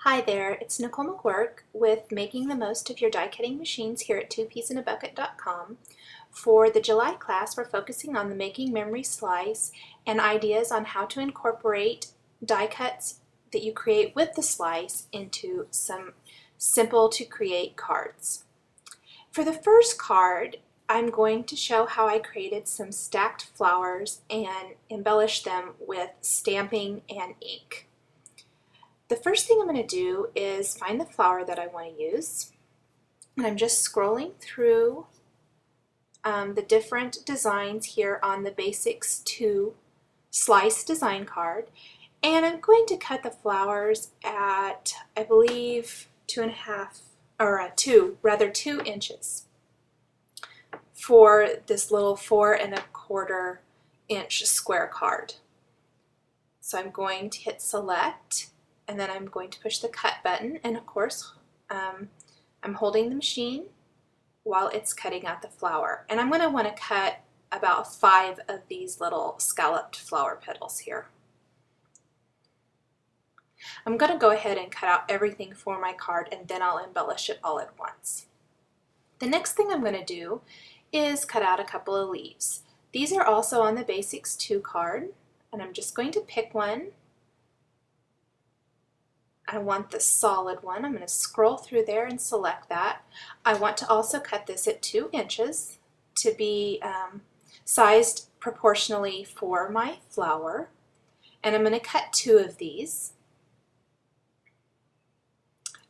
Hi there, it's Nicole McWork with Making the Most of Your Die Cutting Machines here at 2pieceinAbucket.com. For the July class, we're focusing on the Making Memory Slice and ideas on how to incorporate die cuts that you create with the slice into some simple to create cards. For the first card, I'm going to show how I created some stacked flowers and embellished them with stamping and ink. The first thing I'm going to do is find the flower that I want to use, and I'm just scrolling through the different designs here on the Basics 2 slice design card, and I'm going to cut the flowers at, I believe, 2 inches for this little 4¼ inch square card. So I'm going to hit select, and then I'm going to push the cut button, and of course I'm holding the machine while it's cutting out the flower. And I'm going to want to cut about 5 of these little scalloped flower petals here. I'm going to go ahead and cut out everything for my card, and then I'll embellish it all at once. The next thing I'm going to do is cut out a couple of leaves. These are also on the Basics 2 card, and I'm just going to pick one. I want the solid one. I'm going to scroll through there and select that. I want to also cut this at 2 inches to be sized proportionally for my flower. And I'm going to cut 2 of these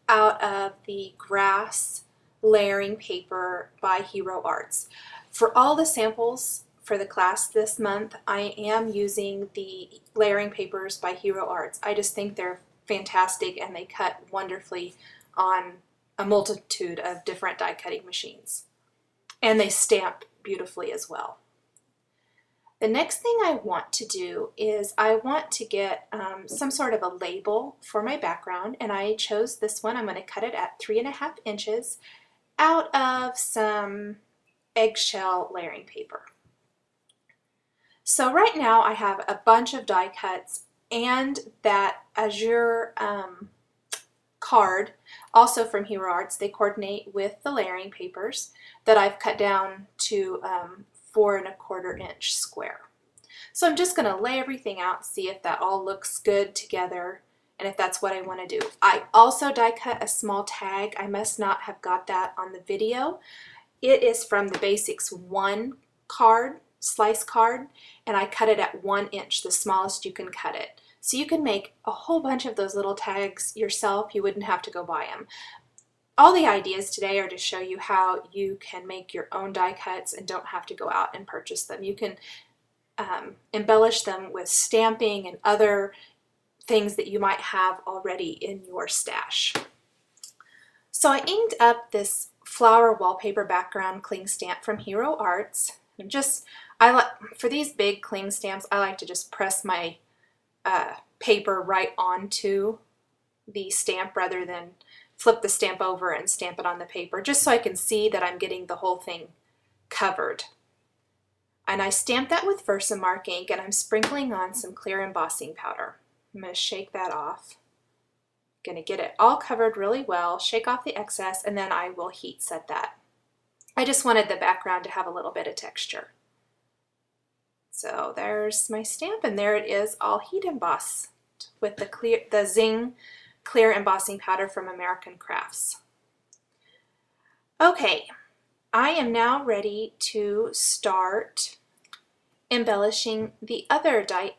out of the grass layering paper by Hero Arts. For all the samples for the class this month, I am using the layering papers by Hero Arts. I just think they're fantastic, and they cut wonderfully on a multitude of different die cutting machines, and they stamp beautifully as well. The next thing I want to do is I want to get some sort of a label for my background, and I chose this one. I'm going to cut it at 3½ inches out of some eggshell layering paper. So right now I have a bunch of die cuts and that Azure card, also from Hero Arts. They coordinate with the layering papers that I've cut down to 4¼ inch square. So I'm just going to lay everything out, see if that all looks good together, and if that's what I want to do. I also die cut a small tag. I must not have got that on the video. It is from the Basics 1 card, slice card, and I cut it at 1 inch, the smallest you can cut it. So you can make a whole bunch of those little tags yourself. You wouldn't have to go buy them. All the ideas today are to show you how you can make your own die cuts and don't have to go out and purchase them. You can embellish them with stamping and other things that you might have already in your stash. So I inked up this flower wallpaper background cling stamp from Hero Arts. For these big cling stamps, I like to just press my paper right onto the stamp rather than flip the stamp over and stamp it on the paper, just so I can see that I'm getting the whole thing covered. And I stamped that with Versamark ink, and I'm sprinkling on some clear embossing powder. I'm going to shake that off. Going to get it all covered really well, shake off the excess, and then I will heat set that. I just wanted the background to have a little bit of texture. So there's my stamp, and there it is, all heat embossed with the Zing clear embossing powder from American Crafts. Okay, I am now ready to start embellishing the other die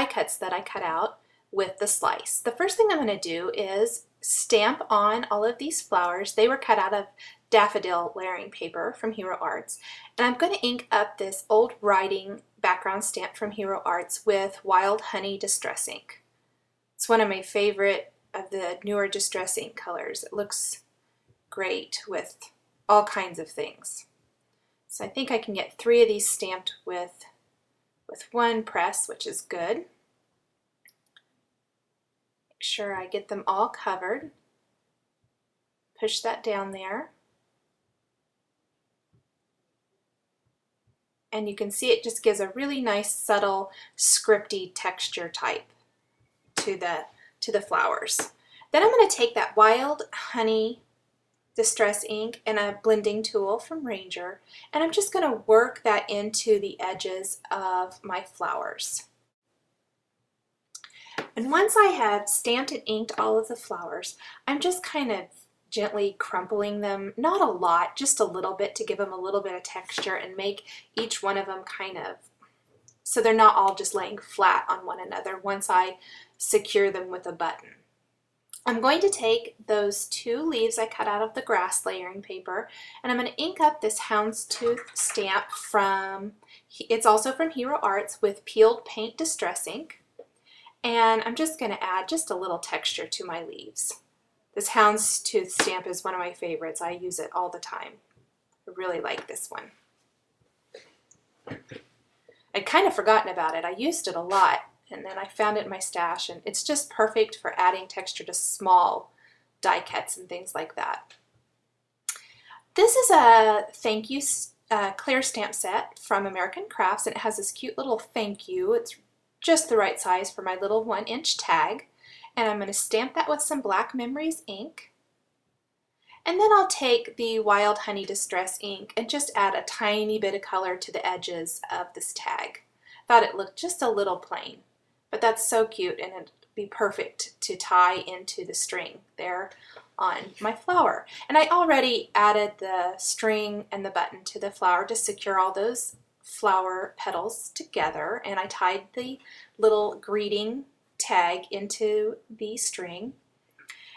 cuts that I cut out with the slice. The first thing I'm going to do is stamp on all of these flowers. They were cut out of daffodil layering paper from Hero Arts, and I'm going to ink up this old writing background stamp from Hero Arts with Wild Honey Distress ink. It's one of my favorite of the newer distress ink colors. It looks great with all kinds of things. So I think I can get 3 of these stamped with one press, which is good. Make sure I get them all covered. Push that down there. And you can see it just gives a really nice, subtle, scripty texture type to the flowers. Then I'm going to take that Wild Honey Distress ink and a blending tool from Ranger, and I'm just going to work that into the edges of my flowers. And once I have stamped and inked all of the flowers, I'm just kind of gently crumpling them, not a lot, just a little bit to give them a little bit of texture and make each one of them kind of, so they're not all just laying flat on one another once I secure them with a button. I'm going to take those 2 leaves I cut out of the grass layering paper, and I'm going to ink up this houndstooth stamp from, it's also from Hero Arts, with peeled paint distress ink. And I'm just going to add just a little texture to my leaves. This houndstooth stamp is one of my favorites. I use it all the time. I really like this one. I'd kind of forgotten about it. I used it a lot, and then I found it in my stash, and it's just perfect for adding texture to small die cuts and things like that. This is a thank you clear stamp set from American Crafts, and it has this cute little thank you. It's just the right size for my little 1-inch tag, and I'm going to stamp that with some Black Memories ink. And then I'll take the Wild Honey Distress ink and just add a tiny bit of color to the edges of this tag. Thought it looked just a little plain, but that's so cute, and it'd be perfect to tie into the string there on my flower. And I already added the string and the button to the flower to secure all those flower petals together, and I tied the little greeting tag into the string.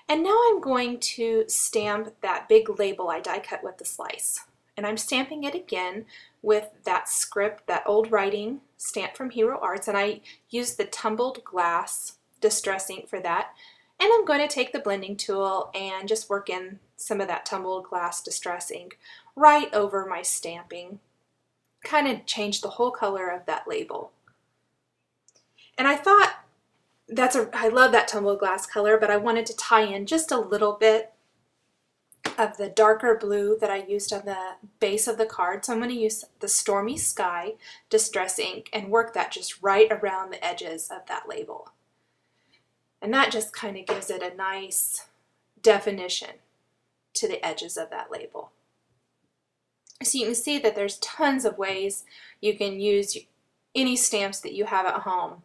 And now I'm going to stamp that big label I die cut with the slice, and I'm stamping it again with that script, that old writing stamp from Hero Arts, and I used the tumbled glass distress ink for that. And I'm going to take the blending tool and just work in some of that tumbled glass distress ink right over my stamping, kind of change the whole color of that label. And I thought I love that tumbled glass color, but I wanted to tie in just a little bit of the darker blue that I used on the base of the card. So I'm going to use the Stormy Sky distress ink and work that just right around the edges of that label. And that just kind of gives it a nice definition to the edges of that label. So you can see that there's tons of ways you can use any stamps that you have at home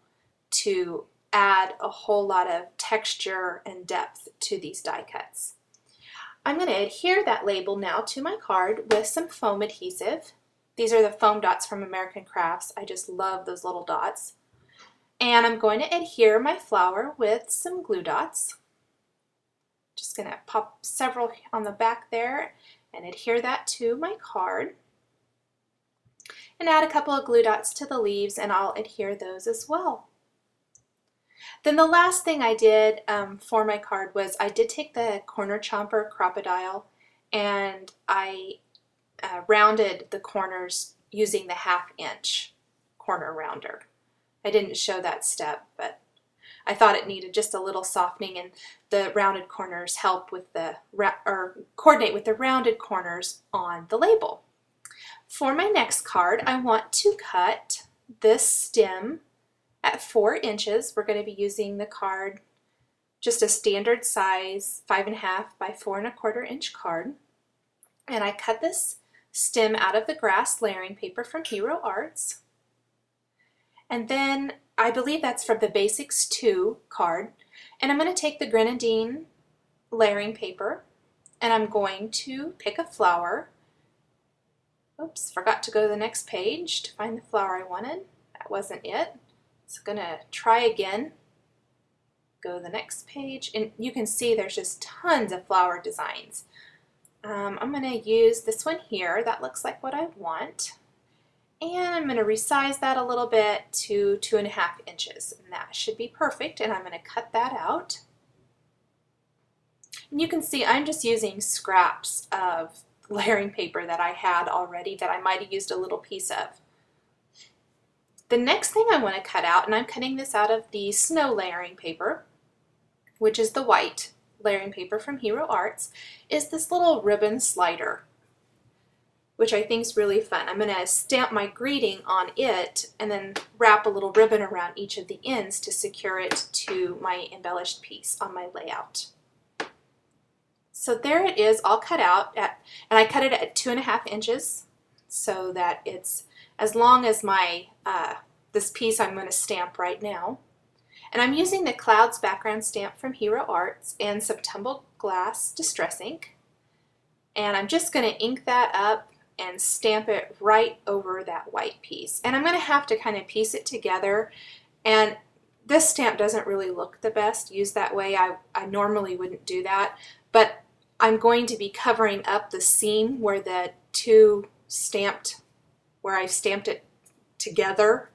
to add a whole lot of texture and depth to these die cuts. I'm going to adhere that label now to my card with some foam adhesive. These are the foam dots from American Crafts. I just love those little dots. And I'm going to adhere my flower with some glue dots. Just going to pop several on the back there and adhere that to my card. And add a couple of glue dots to the leaves, and I'll adhere those as well. Then the last thing I did for my card was I did take the corner chomper crocodile, and I rounded the corners using the 1/2 inch corner rounder. I didn't show that step, but I thought it needed just a little softening, and the rounded corners help with the coordinate with the rounded corners on the label. For my next card, I want to cut this stem at 4 inches. We're going to be using the card, just a standard size 5.5 by 4.25 inch card. And I cut this stem out of the grass layering paper from Hero Arts. And then I believe that's from the Basics 2 card. And I'm going to take the grenadine layering paper, and I'm going to pick a flower. Oops, forgot to go to the next page to find the flower I wanted. That wasn't it. So I'm going to try again. Go to the next page, and you can see there's just tons of flower designs. I'm going to use this one here. That looks like what I want. And I'm going to resize that a little bit to 2.5 inches. And that should be perfect, and I'm going to cut that out. And you can see I'm just using scraps of layering paper that I had already that I might have used a little piece of. The next thing I want to cut out, and I'm cutting this out of the snow layering paper, which is the white layering paper from Hero Arts, is this little ribbon slider, which I think is really fun. I'm going to stamp my greeting on it and then wrap a little ribbon around each of the ends to secure it to my embellished piece on my layout. So there it is, all cut out, and I cut it at 2.5 inches so that it's as long as my this piece I'm going to stamp right now. And I'm using the Clouds background stamp from Hero Arts and some tumbled glass distress ink. And I'm just going to ink that up and stamp it right over that white piece. And I'm going to have to kind of piece it together. And this stamp doesn't really look the best used that way. I normally wouldn't do that, but I'm going to be covering up the seam where the two stamped, where I've stamped it together,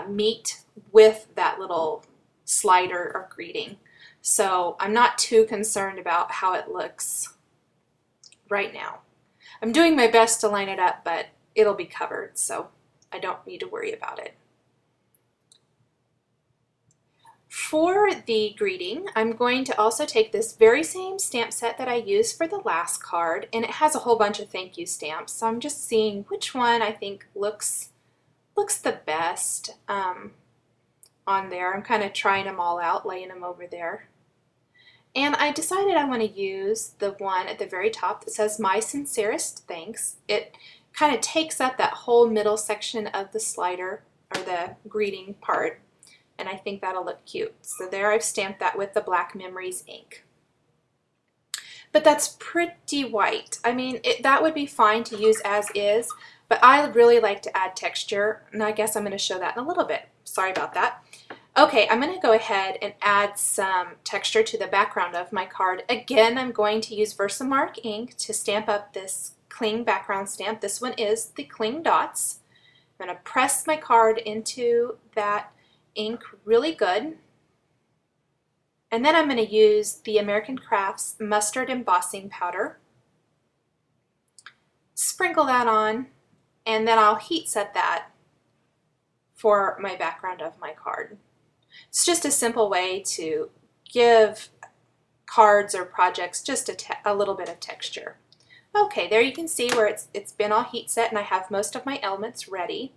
meet with that little slider or greeting. So I'm not too concerned about how it looks right now. I'm doing my best to line it up, but it'll be covered, so I don't need to worry about it. For the greeting, I'm going to also take this very same stamp set that I used for the last card, and it has a whole bunch of thank you stamps. So I'm just seeing which one I think looks the best on there. I'm kind of trying them all out, laying them over there. And I decided I want to use the one at the very top that says My Sincerest Thanks. It kind of takes up that whole middle section of the slider, or the greeting part, and I think that'll look cute. So there I've stamped that with the Black Memories ink. But that's pretty white. I mean, that would be fine to use as is, but I really like to add texture, and I guess I'm going to show that in a little bit. Sorry about that. Okay, I'm going to go ahead and add some texture to the background of my card. Again, I'm going to use Versamark ink to stamp up this cling background stamp. This one is the cling dots. I'm going to press my card into that ink really good. And then I'm going to use the American Crafts Mustard Embossing Powder. Sprinkle that on, and then I'll heat set that for my background of my card. It's just a simple way to give cards or projects just a little bit of texture. Okay, there you can see where it's been all heat set, and I have most of my elements ready.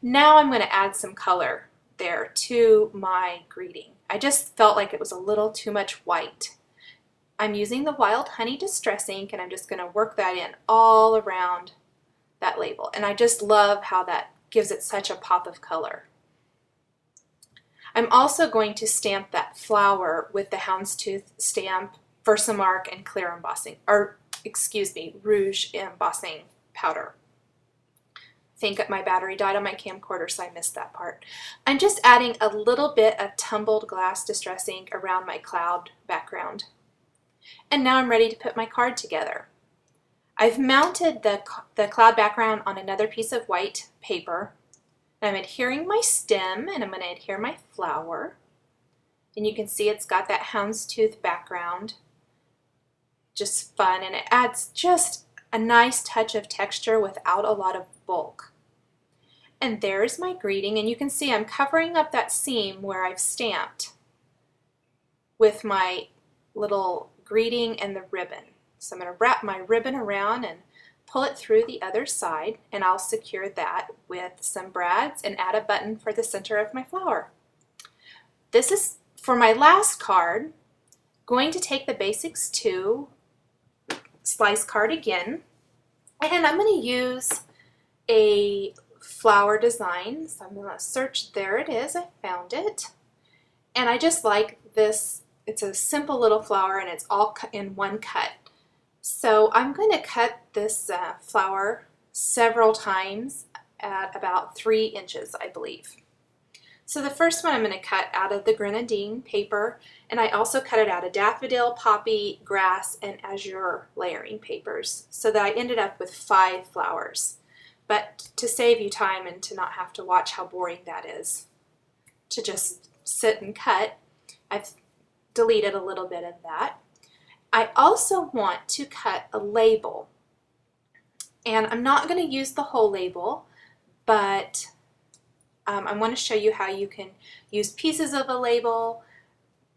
Now I'm going to add some color there to my greeting. I just felt like it was a little too much white. I'm using the Wild Honey Distress ink, and I'm just going to work that in all around that label. And I just love how that gives it such a pop of color. I'm also going to stamp that flower with the houndstooth stamp, Versamark, and clear embossing, or excuse me, rouge embossing powder. I think my battery died on my camcorder, so I missed that part. I'm just adding a little bit of tumbled glass distress ink around my cloud background. And now I'm ready to put my card together. I've mounted the cloud background on another piece of white paper. I'm adhering my stem, and I'm going to adhere my flower. And you can see it's got that houndstooth background. Just fun, and it adds just a nice touch of texture without a lot of bulk. And there's my greeting, and you can see I'm covering up that seam where I've stamped with my little greeting and the ribbon. So I'm going to wrap my ribbon around and pull it through the other side, and I'll secure that with some brads and add a button for the center of my flower. This is for my last card. Going to take the Basics 2 slice card again, and I'm going to use a flower design. So I'm going to search. There it is. I found it, and I just like this. It's a simple little flower, and it's all in one cut. So I'm going to cut this flower several times at about 3 inches, I believe. So the first one I'm going to cut out of the grenadine paper, and I also cut it out of daffodil, poppy, grass, and azure layering papers, so that I ended up with 5 flowers. But to save you time and to not have to watch how boring that is, to just sit and cut, I've deleted a little bit of that. I also want to cut a label, and I'm not going to use the whole label, but I want to show you how you can use pieces of a label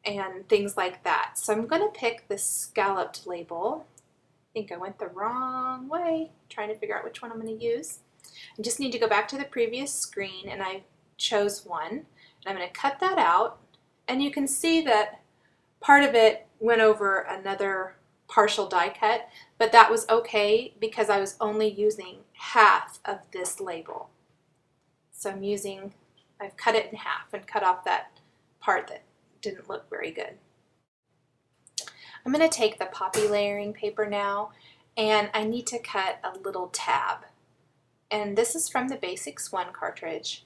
and things like that. So I'm going to pick this scalloped label. I think I went the wrong way, trying to figure out which one I'm going to use. I just need to go back to the previous screen, and I chose one, and I'm going to cut that out, and you can see that part of it went over another partial die cut, but that was okay because I was only using half of this label. So I've cut it in half and cut off that part that didn't look very good. I'm going to take the poppy layering paper now, and I need to cut a little tab. And this is from the Basics 1 cartridge.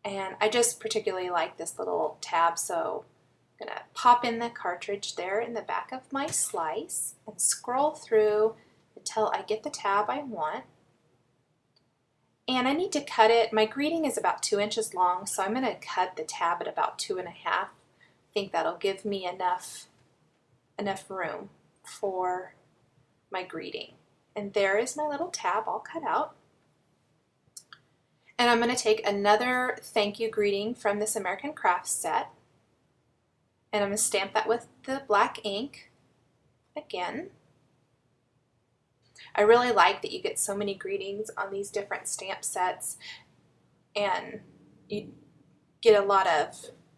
And I just particularly like this little tab, so I'm going to pop in the cartridge there in the back of my slice and scroll through until I get the tab I want. And I need to cut it. My greeting is about 2 inches long, so I'm going to cut the tab at about 2.5. I think that'll give me enough room for my greeting. And there is my little tab all cut out. And I'm going to take another thank you greeting from this American Crafts set, and I'm going to stamp that with the black ink again. I really like that you get so many greetings on these different stamp sets, and you get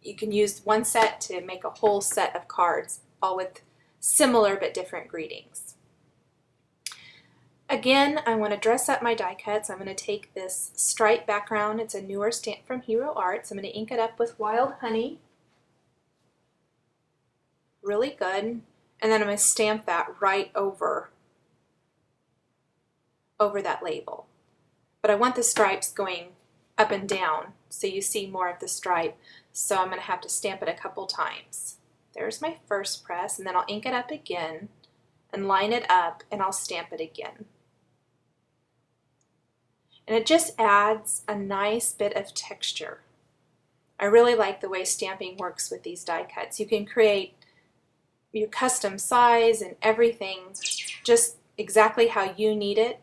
you can use one set to make a whole set of cards, all with similar but different greetings. Again, I want to dress up my die cuts. I'm going to take this stripe background. It's a newer stamp from Hero Arts. I'm going to ink it up with Wild Honey. Really good. And then I'm going to stamp that right over that label. But I want the stripes going up and down so you see more of the stripe. So I'm going to have to stamp it a couple times. There's my first press, and then I'll ink it up again and line it up, and I'll stamp it again. And it just adds a nice bit of texture. I really like the way stamping works with these die cuts. You can create your custom size and everything just exactly how you need it,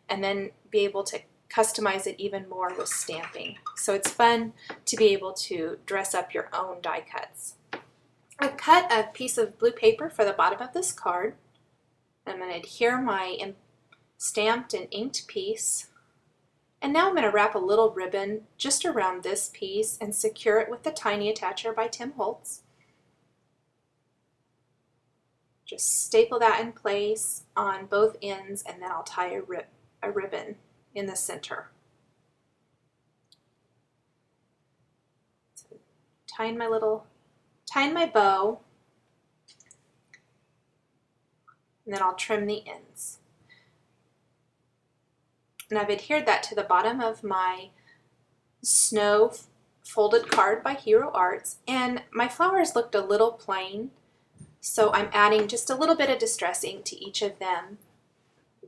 and then be able to customize it even more with stamping. So it's fun to be able to dress up your own die cuts. I cut a piece of blue paper for the bottom of this card. I'm going to adhere my stamped and inked piece. And now I'm going to wrap a little ribbon just around this piece and secure it with the Tiny Attacher by Tim Holtz. Just staple that in place on both ends, and then I'll tie a ribbon in the center. So tying my bow, and then I'll trim the ends. And I've adhered that to the bottom of my snow folded card by Hero Arts, and my flowers looked a little plain, so I'm adding just a little bit of distress ink to each of them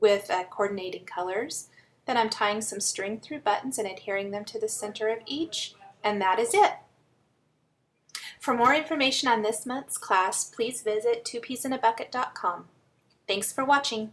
with coordinating colors. Then I'm tying some string through buttons and adhering them to the center of each, and that is it. For more information on this month's class, please visit twopeasinabucket.com. Thanks for watching.